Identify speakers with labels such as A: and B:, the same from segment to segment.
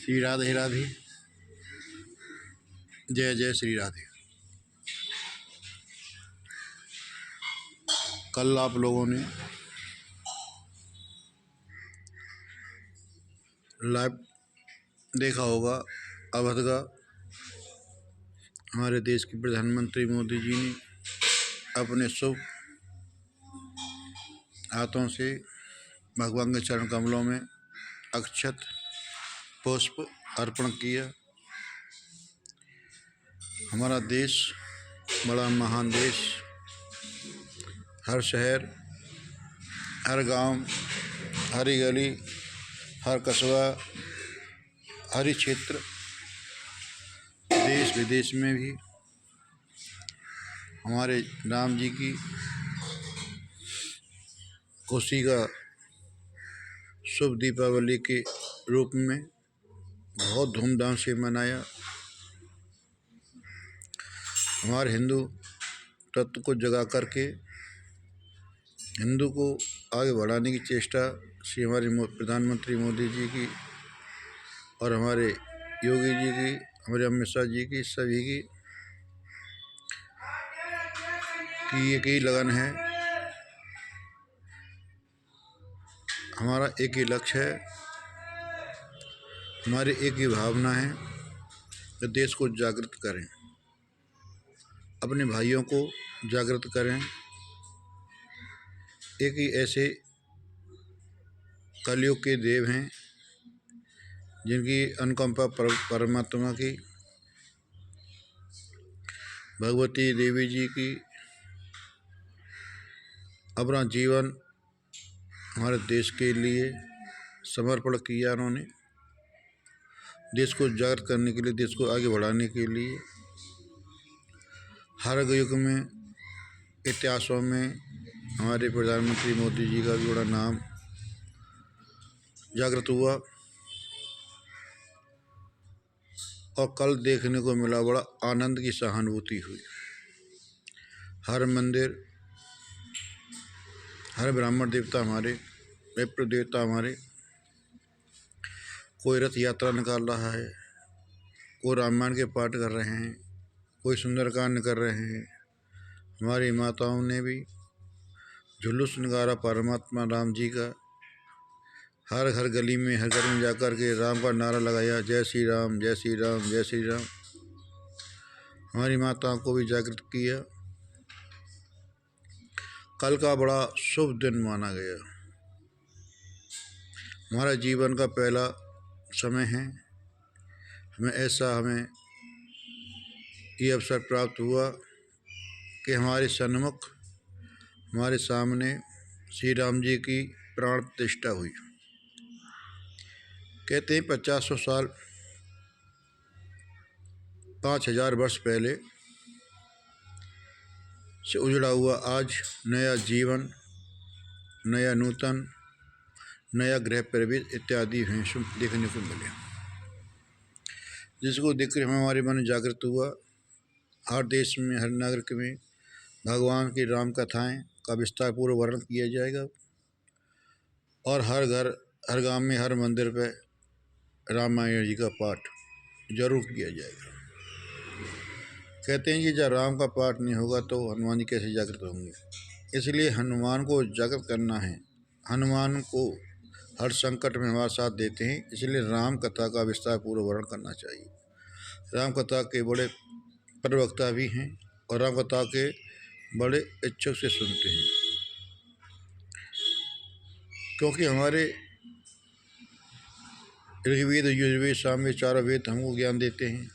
A: श्री राधे राधे। जय जय श्री राधे। कल आप लोगों ने लाइव देखा होगा अवध का हमारे देश के प्रधानमंत्री मोदी जी ने अपने शुभ हाथों से भगवान के चरण कमलों में अक्षत पुष्प अर्पण किया। हमारा देश बड़ा महान देश, हर शहर, हर गांव, हर गली, हर कस्बा, हर क्षेत्र, देश विदेश में भी हमारे राम जी की खुशी का शुभ दीपावली के रूप में बहुत धूमधाम से मनाया। हमारे हिंदू तत्व को जगा करके हिंदू को आगे बढ़ाने की चेष्टा श्री हमारे प्रधानमंत्री मोदी जी की और हमारे योगी जी की, हमारे अमित शाह जी की, सभी की एक ही लगन है। हमारा एक ही लक्ष्य है, हमारी एक ही भावना है कि देश को जागृत करें, अपने भाइयों को जागृत करें। एक ही ऐसे कलयुग के देव हैं जिनकी अनुकंपा परमात्मा की, भगवती देवी जी की अपना जीवन हमारे देश के लिए समर्पण किया। उन्होंने देश को जागृत करने के लिए, देश को आगे बढ़ाने के लिए हर युग में, इतिहासों में हमारे प्रधानमंत्री मोदी जी का भी बड़ा नाम जागृत हुआ। और कल देखने को मिला, बड़ा आनंद की सहानुभूति हुई। हर मंदिर, हर ब्राह्मण देवता हमारे, विप्र देवता हमारे, कोई रथ यात्रा निकाल रहा है, कोई रामायण के पाठ कर रहे हैं, कोई सुंदरकांड कर रहे हैं। हमारी माताओं ने भी जुलूस निकाला परमात्मा राम जी का। हर घर गली में, हर घर में जाकर के राम का नारा लगाया, जय श्री राम, जय श्री राम, जय श्री राम। हमारी माताओं को भी जागृत किया। कल का बड़ा शुभ दिन माना गया। हमारा जीवन का पहला समय है, हमें ये अवसर प्राप्त हुआ कि हमारे सन्मुख, हमारे सामने श्री राम जी की प्राण प्रतिष्ठा हुई। कहते हैं 50 साल, 5000 वर्ष पहले से उजड़ा हुआ आज नया जीवन, नया नूतन, नया गृह प्रवेश इत्यादि हैं देखने को मिले, जिसको देखकर हमारे मन जागृत हुआ। हर देश में, हर नागरिक में भगवान की राम कथाएं का विस्तार पूर्व वर्णन किया जाएगा और हर घर, हर गांव में, हर मंदिर पे रामायण जी का पाठ जरूर किया जाएगा। कहते हैं कि जब राम का पाठ नहीं होगा तो हनुमान जी कैसे जागृत होंगे। इसलिए हनुमान को जागृत करना है। हनुमान को हर संकट में हमारा साथ देते हैं, इसलिए राम कथा का विस्तार पूर्व वर्णन करना चाहिए। राम कथा के बड़े प्रवक्ता भी हैं और राम कथा के बड़े इच्छुक से सुनते हैं, क्योंकि हमारे ऋग्वेद, यजुर्वेद, सामवेद, चारों वेद हमको ज्ञान देते हैं।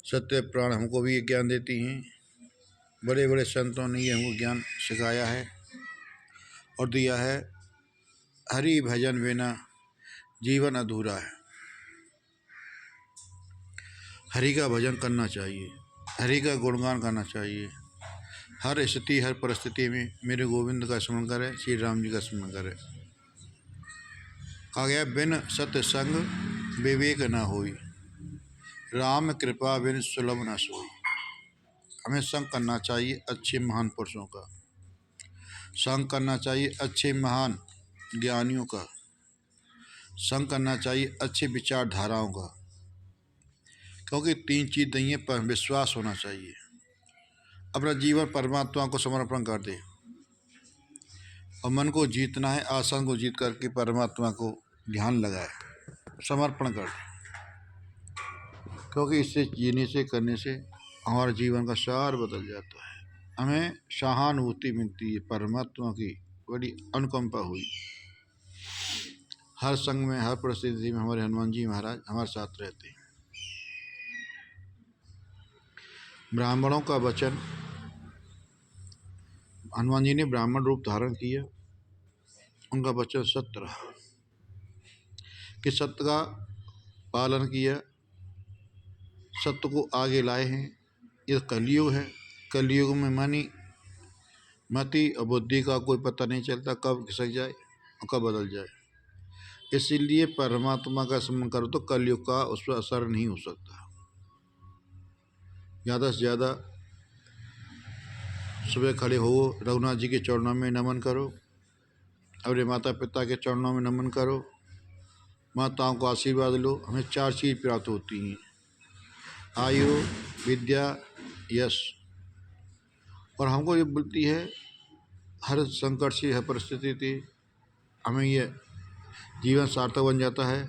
A: सत्य प्राण हमको भी ज्ञान देती हैं। बड़े बड़े संतों ने ये हमको ज्ञान सिखाया है और दिया है। हरि भजन बिना जीवन अधूरा है। हरि का भजन करना चाहिए, हरि का गुणगान करना चाहिए। हर स्थिति, हर परिस्थिति में मेरे गोविंद का स्मरण करें, श्री राम जी का स्मरण करें। कहा गया, बिन सत्संग विवेक न होई, राम कृपा बिन सुलभ न सोई। हमें संग करना चाहिए अच्छे महान पुरुषों का, संग करना चाहिए अच्छे महान ज्ञानियों का, संग करना चाहिए अच्छी विचारधाराओं का, क्योंकि 3 चीज़ नहीं है, पर विश्वास होना चाहिए। अपना जीवन परमात्मा को समर्पण कर दे और मन को जीतना है, आसन को जीत करके परमात्मा को ध्यान लगाए, समर्पण कर दे, क्योंकि इससे जीने से करने से हमारे जीवन का सार बदल जाता है। हमें सहानुभूति मिलती है, परमात्मा की बड़ी अनुकंपा हुई। हर संग में, हर परिस्थिति में हमारे हनुमान जी महाराज हमारे साथ रहते हैं। ब्राह्मणों का वचन, हनुमान जी ने ब्राह्मण रूप धारण किया, उनका वचन सत्य रहा कि सत्य का पालन किया, सत्य को आगे लाए हैं। ये कलयुग है, कलयुग में मति और बुद्धि का कोई पता नहीं चलता, कब खिसक जाए और कब बदल जाए। इसीलिए परमात्मा का स्मरण करो तो कलयुग का उस पर असर नहीं हो सकता। ज़्यादा से ज़्यादा सुबह खड़े हो, रघुनाथ जी के चरणों में नमन करो, अपने माता पिता के चरणों में नमन करो, माताओं को आशीर्वाद लो। हमें 4 चीज़ प्राप्त होती हैं: आयु, विद्या, यश। और हमको ये बोलती है हर संकट से, हर परिस्थिति थी हमें ये जीवन सार्थक बन जाता है।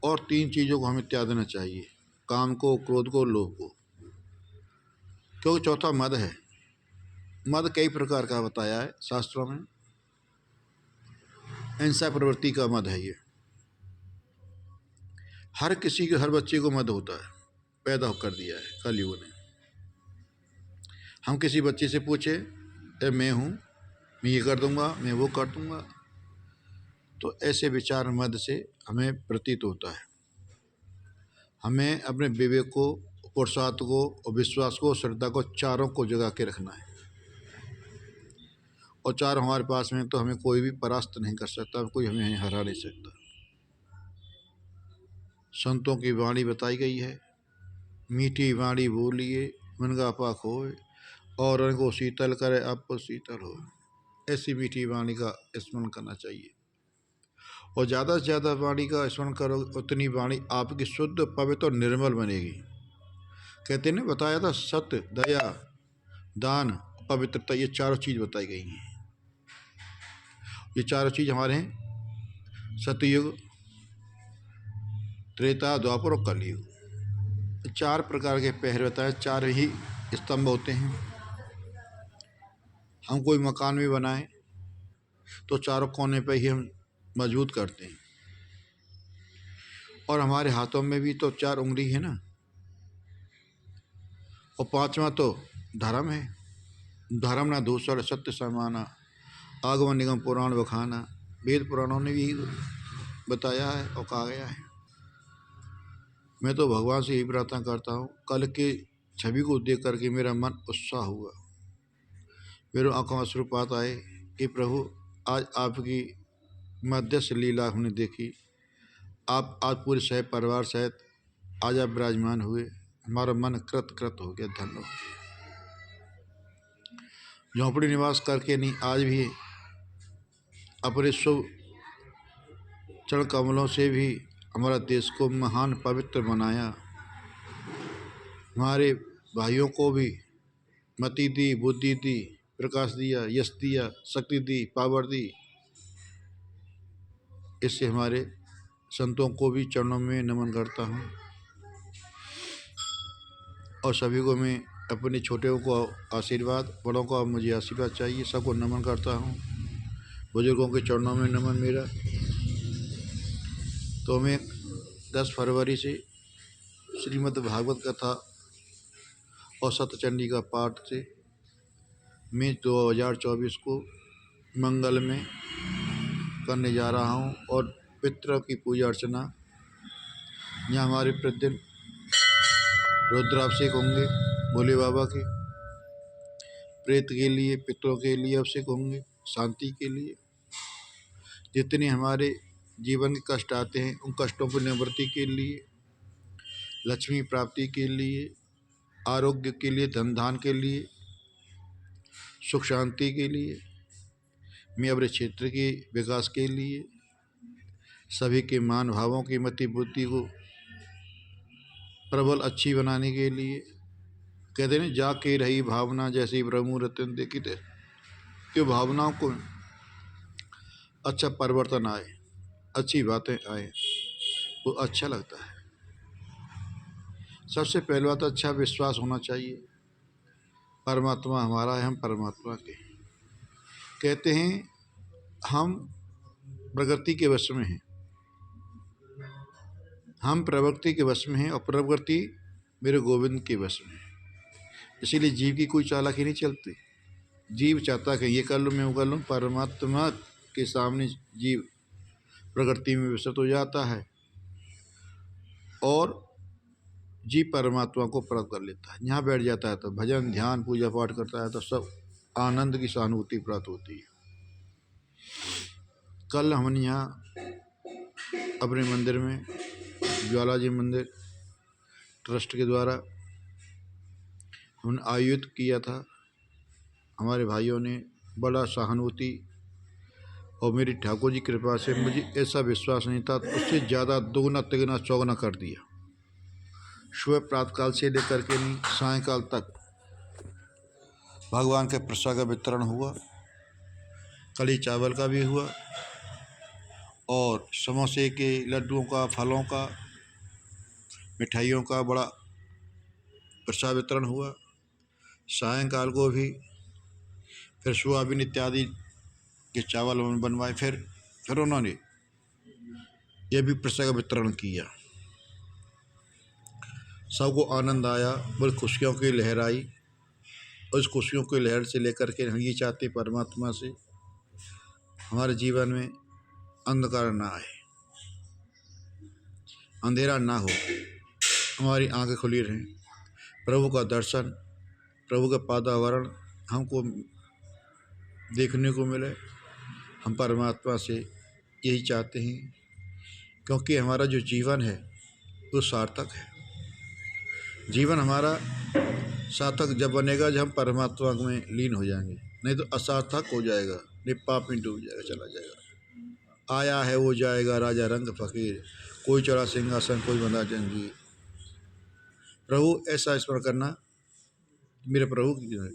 A: और 3 चीज़ों को हमें त्याग देना चाहिए: काम को, क्रोध को, लोभ को, क्योंकि चौथा मद है। मद कई प्रकार का बताया है शास्त्रों में। हिंसा प्रवृत्ति का मद है ये। हर किसी के, हर बच्चे को मद होता है, पैदा कर दिया है कलयुग ने। हम किसी बच्चे से पूछे, मैं हूँ, मैं ये कर दूंगा, मैं वो कर दूंगा, तो ऐसे विचार मद से हमें प्रतीत होता है। हमें अपने विवेक को, पुरुषार्थ को और विश्वास को, श्रद्धा को, चारों को जगा के रखना है। और चार हमारे पास में तो हमें कोई भी परास्त नहीं कर सकता, कोई हमें हरा नहीं सकता। संतों की वाणी बताई गई है, मीठी वाणी बोलिए मन का पाक होए, और को शीतल करे आप शीतल हो। ऐसी मीठी वाणी का स्मरण करना चाहिए। और ज़्यादा से ज़्यादा वाणी का स्मरण करो, उतनी वाणी आपकी शुद्ध, पवित्र और निर्मल बनेगी। कहते ने बताया था, सत्य, दया, दान, पवित्रता, ये चारों चीज़ बताई गई हैं। ये चारों चीज़ हमारे हैं सतयुग, त्रेता, द्वापर और कलयुग। 4 प्रकार के पहर बताए, 4 ही स्तंभ होते हैं। हम कोई मकान भी बनाएं तो चारों कोने पे ही हम मजबूत करते हैं। और हमारे हाथों में भी तो 4 उंगली है ना। और 5वां तो धर्म है। धर्म ना दूसर सत्य समाना, आगमन निगम पुराण बखाना। वेद पुराणों ने भी बताया है और कहा गया है। मैं तो भगवान से यही प्रार्थना करता हूँ, कल के छवि को देख करके मेरा मन उत्साह हुआ, मेरे आंखों में अश्रुपात आए कि प्रभु आज आपकी मध्यस्थ लीला हमने देखी। आप आज पूरे सह परिवार सहित आज आप विराजमान हुए, हमारा मन कृत कृत हो गया। धन्यवाद। झोंपड़ी निवास करके नहीं, आज भी अपने शुभ चरण कमलों से भी हमारा देश को महान पवित्र बनाया। हमारे भाइयों को भी मति दी, बुद्धि दी, प्रकाश दिया, यश दिया, शक्ति दी, पावर दी। इससे हमारे संतों को भी चरणों में नमन करता हूँ। और सभी को मैं अपने छोटे को आशीर्वाद, बड़ों को मुझे आशीर्वाद चाहिए, सबको नमन करता हूँ। बुजुर्गों के चरणों में नमन मेरा। तो मैं 10 फरवरी से श्रीमद् भागवत कथा और सतचंडी का पाठ से मैं 2024 को मंगल में करने जा रहा हूँ। और पितरों की पूजा अर्चना, यहाँ हमारे प्रतिदिन रुद्राभिषेक होंगे भोले बाबा के, प्रेत के लिए, पितरों के लिए अभिषेक होंगे, शांति के लिए। जितने हमारे जीवन के कष्ट आते हैं उन कष्टों की निवृत्ति के लिए, लक्ष्मी प्राप्ति के लिए, आरोग्य के लिए, धन धान के लिए, सुख शांति के लिए, मैं अपने क्षेत्र के विकास के लिए, सभी के मान भावों की मति बुद्धि को प्रबल अच्छी बनाने के लिए कहते हैं जाके रही भावना जैसी ब्रह्म रतन देखी थे कि भावनाओं को अच्छा परिवर्तन आए, अच्छी बातें आए, वो अच्छा लगता है। सबसे पहले बात अच्छा विश्वास होना चाहिए, परमात्मा हमारा है, हम परमात्मा के। कहते हैं हम प्रकृति के वश में हैं, हम प्रवृत्ति के वश में हैं और प्रवृत्ति मेरे गोविंद के वश में है। इसीलिए जीव की कोई चालाकी नहीं चलती। जीव चाहता है कि ये कर लूँ, मैं वो कर लूँ, परमात्मा के सामने जीव प्रकृति में विस्तृत हो जाता है और जीव परमात्मा को प्राप्त कर लेता है। यहाँ बैठ जाता है तो भजन ध्यान पूजा पाठ करता है तो सब आनंद की सहानुभूति प्राप्त होती है। कल हमने यहाँ अपने मंदिर में, ज्वाला जी मंदिर ट्रस्ट के द्वारा हमने आयोजित किया था। हमारे भाइयों ने बड़ा सहानुभूति और मेरी ठाकुर जी कृपा से मुझे ऐसा विश्वास नहीं था, उससे ज़्यादा दोगुना तिगुना चौगुना कर दिया। सुबह प्रातःकाल से लेकर के नहीं सायंकाल तक भगवान के प्रसाद का वितरण हुआ, कड़ी चावल का भी हुआ और समोसे के, लड्डुओं का, फलों का, मिठाइयों का बड़ा प्रसाद वितरण हुआ। सायंकाल को भी फिर सोयाबीन इत्यादि के चावल बनवाए, फिर उन्होंने यह भी प्रसाद का वितरण किया। सबको आनंद आया, बड़ी खुशियों की लहर आई। उस खुशियों की लहर से लेकर के हम ये चाहते परमात्मा से हमारे जीवन में अंधकार ना आए, अंधेरा ना हो, हमारी आंखें खुली रहें, प्रभु का दर्शन, प्रभु का पादावरण हमको देखने को मिले। हम परमात्मा से यही चाहते हैं, क्योंकि हमारा जो जीवन है वो सार्थक है। जीवन हमारा सार्थक जब बनेगा जब हम परमात्मा में लीन हो जाएंगे, नहीं तो असार्थक हो जाएगा, निपाप में डूब जाएगा, चला जाएगा। आया है वो जाएगा राजा रंग फकीर, कोई चढ़ा सिंहासन कोई बंधा जंजीर। प्रभु ऐसा स्मरण करना मेरे प्रभु की है।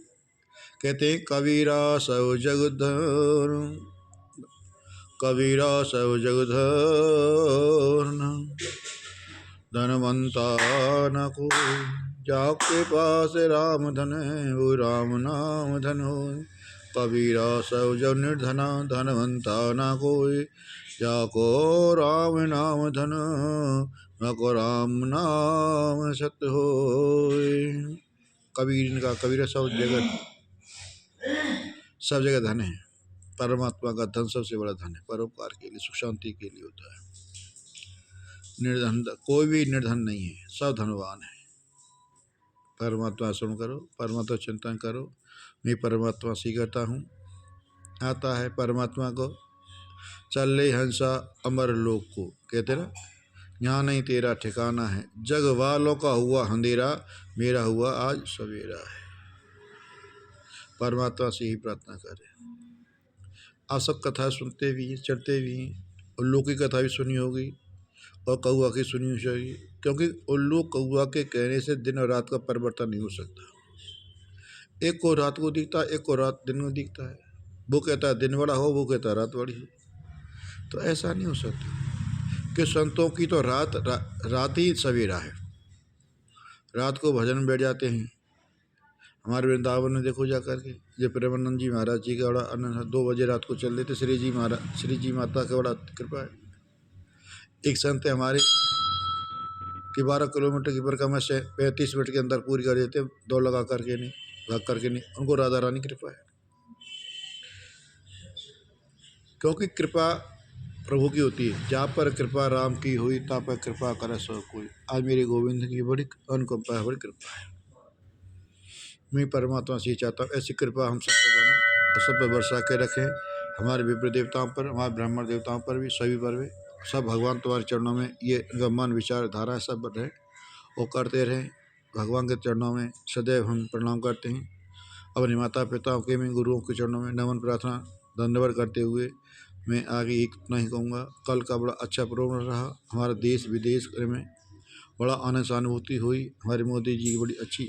A: कहते हैं कबीरा सब जगधर, कबीरा सब जगधर, धनवंता न को जाके पास राम धन है, वो राम नाम धन हो। कबीरा सब जग निर्धना, धनवंता न कोई, जाको राम नाम धन, न को राम नाम सत्य हो। कबीर का कबीरा सब जगह धन है। परमात्मा का धन सबसे बड़ा धन है, परोपकार के लिए, सुख शांति के लिए होता है। निर्धन कोई भी निर्धन नहीं है, सब धनवान है। परमात्मा स्मरण करो, परमात्मा चिंतन करो। मैं परमात्मा से करता हूँ। आता है परमात्मा को, चल ले हंसा अमर लोक को, कहते ना, यहाँ नहीं तेरा ठिकाना है, जग वालों का हुआ अंधेरा, मेरा हुआ आज सवेरा है। परमात्मा से ही प्रार्थना करें। आप सब कथा सुनते भी हैं, चढ़ते भी हैं, उल्लू की कथा भी सुनी होगी और कौआ की सुनी होगी, क्योंकि उल्लू कौआ के कहने से दिन और रात का परिवर्तन नहीं हो सकता। एक को रात को दिखता है, एक को रात दिन में दिखता है। वो कहता है दिन बड़ा हो, वो कहता है रात बड़ी हो। तो ऐसा नहीं हो सकता कि संतों की तो रात ही सवेरा है। रात को भजन में बैठ जाते हैं। हमारे वृंदावन में देखो जा करके, जब प्रेमानंद जी महाराज जी का बड़ा 2 बजे रात को चल रहे थे, श्री जी माता का बड़ा कृपा है। एक संत हमारे कि 12 किलोमीटर की परिक्रमा से 35 मिनट के अंदर पूरी कर देते, दौड़ लगा करके नहीं, भाग करके नहीं। उनको राधा रानी की कृपा है, क्योंकि कृपा प्रभु की होती है। जहाँ पर कृपा राम की हुई, तहाँ पर कृपा करे सो कोई। आज मेरे गोविंद की बड़ी अनुकंपा है, बड़ी कृपा है। मैं परमात्मा से चाहता हूँ ऐसी कृपा हम सब पर बने और सब पर बरसा के रखें। हमारे विप्र देवताओं पर, हमारे ब्राह्मण देवताओं पर भी, सभी पर भी, सब भगवान तुम्हारे चरणों में ये गम्मान विचारधारा सब रहे वो करते रहें। भगवान के चरणों में सदैव हम प्रणाम करते हैं। अपने माता पिताओं के में, गुरुओं के चरणों में नमन प्रार्थना दंडवत करते हुए मैं आगे एक इतना ही कहूँगा, कल का बड़ा अच्छा प्रोग्राम रहा। हमारा देश विदेश में बड़ा आनंद सहानुभूति हुई। हमारे मोदी जी की बड़ी अच्छी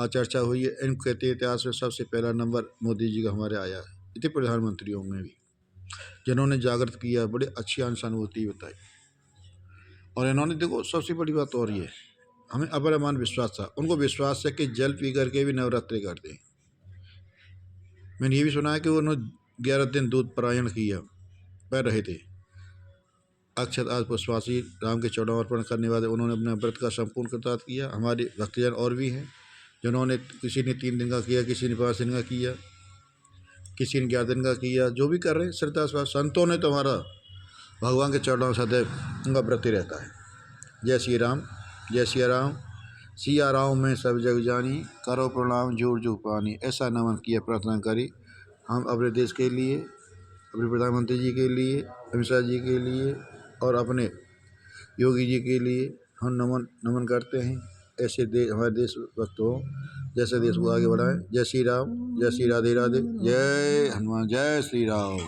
A: चर्चा हुई है। इनके इतिहास में सबसे पहला नंबर मोदी जी का हमारे आया है, इतने प्रधानमंत्रियों में भी, जिन्होंने जागृत किया, बड़ी अच्छी सहानुभूति बताई। और इन्होंने देखो सबसे बड़ी बात और ये, हमें अपरमान विश्वास था, उनको विश्वास है कि जल पी करके भी नवरात्रि करते हैं। मैंने ये भी सुना है कि उन्होंने 11 दिन दूध पारायण किया कर रहे थे। अक्षत आज पुष्पासी राम के चरणों अर्पण करने वाले उन्होंने अपने व्रत का संपूर्ण कृतार्थ किया। हमारे भक्तजन और भी हैं जिन्होंने, किसी ने 3 दिन का किया, किसी ने 5 दिन का किया, किसी ने 11 दिन का किया। जो भी कर रहे हैं श्रद्धा स्वा, संतों ने तो हमारा भगवान के चरणों में सदैव उनका व्रत ही रहता है। जय श्री राम, जय सिया राम, सिया राम में सब जग जानी, करो प्रणाम जोर जो पानी। ऐसा नमन किया, प्रार्थना करी हम अपने देश के लिए, अपने प्रधानमंत्री जी के लिए, अमित शाह जी के लिए और अपने योगी जी के लिए हम नमन करते हैं। ऐसे हमारे देशभक्त हो, जैसे देश को आगे बढ़ाएं। जय श्री राम, जय श्री राधे राधे, जय हनुमान, जय श्री राम।